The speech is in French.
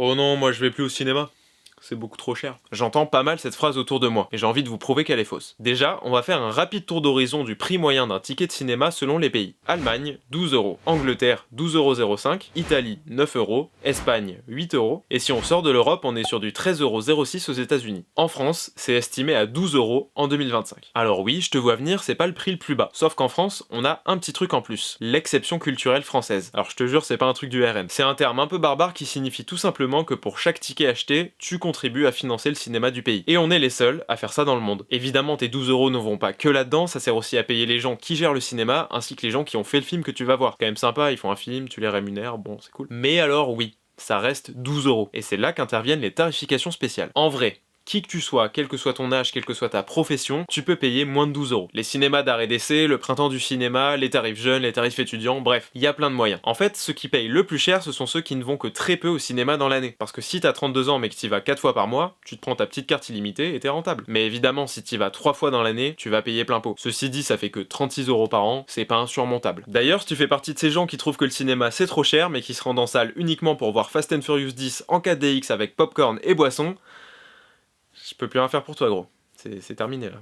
Oh non, moi je vais plus au cinéma. C'est beaucoup trop cher. J'entends pas mal cette phrase autour de moi, et j'ai envie de vous prouver qu'elle est fausse. Déjà, on va faire un rapide tour d'horizon du prix moyen d'un ticket de cinéma selon les pays. Allemagne, 12 euros. Angleterre, 12,05 €. Italie, 9 euros. Espagne, 8 euros. Et si on sort de l'Europe, on est sur du 13,06 € aux États-Unis. En France, c'est estimé à 12 euros en 2025. Alors oui, je te vois venir, c'est pas le prix le plus bas. Sauf qu'en France, on a un petit truc en plus. L'exception culturelle française. Alors je te jure, c'est pas un truc du RM. C'est un terme un peu barbare qui signifie tout simplement que pour chaque ticket acheté, tu contribue à financer le cinéma du pays. Et on est les seuls à faire ça dans le monde. Évidemment, tes 12 euros ne vont pas que là-dedans, ça sert aussi à payer les gens qui gèrent le cinéma, ainsi que les gens qui ont fait le film que tu vas voir. Quand même sympa, ils font un film, tu les rémunères, bon, c'est cool. Mais alors oui, ça reste 12 euros. Et c'est là qu'interviennent les tarifications spéciales. En vrai, qui que tu sois, quel que soit ton âge, quelle que soit ta profession, tu peux payer moins de 12 euros. Les cinémas d'art et d'essai, le printemps du cinéma, les tarifs jeunes, les tarifs étudiants, bref, il y a plein de moyens. En fait, ceux qui payent le plus cher, ce sont ceux qui ne vont que très peu au cinéma dans l'année. Parce que si t'as 32 ans mais que t'y vas 4 fois par mois, tu te prends ta petite carte illimitée et t'es rentable. Mais évidemment, si t'y vas 3 fois dans l'année, tu vas payer plein pot. Ceci dit, ça fait que 36 euros par an, c'est pas insurmontable. D'ailleurs, si tu fais partie de ces gens qui trouvent que le cinéma c'est trop cher, mais qui se rendent en salle uniquement pour voir Fast and Furious 10 en 4DX avec popcorn et boisson, je peux plus rien faire pour toi, gros. C'est terminé là.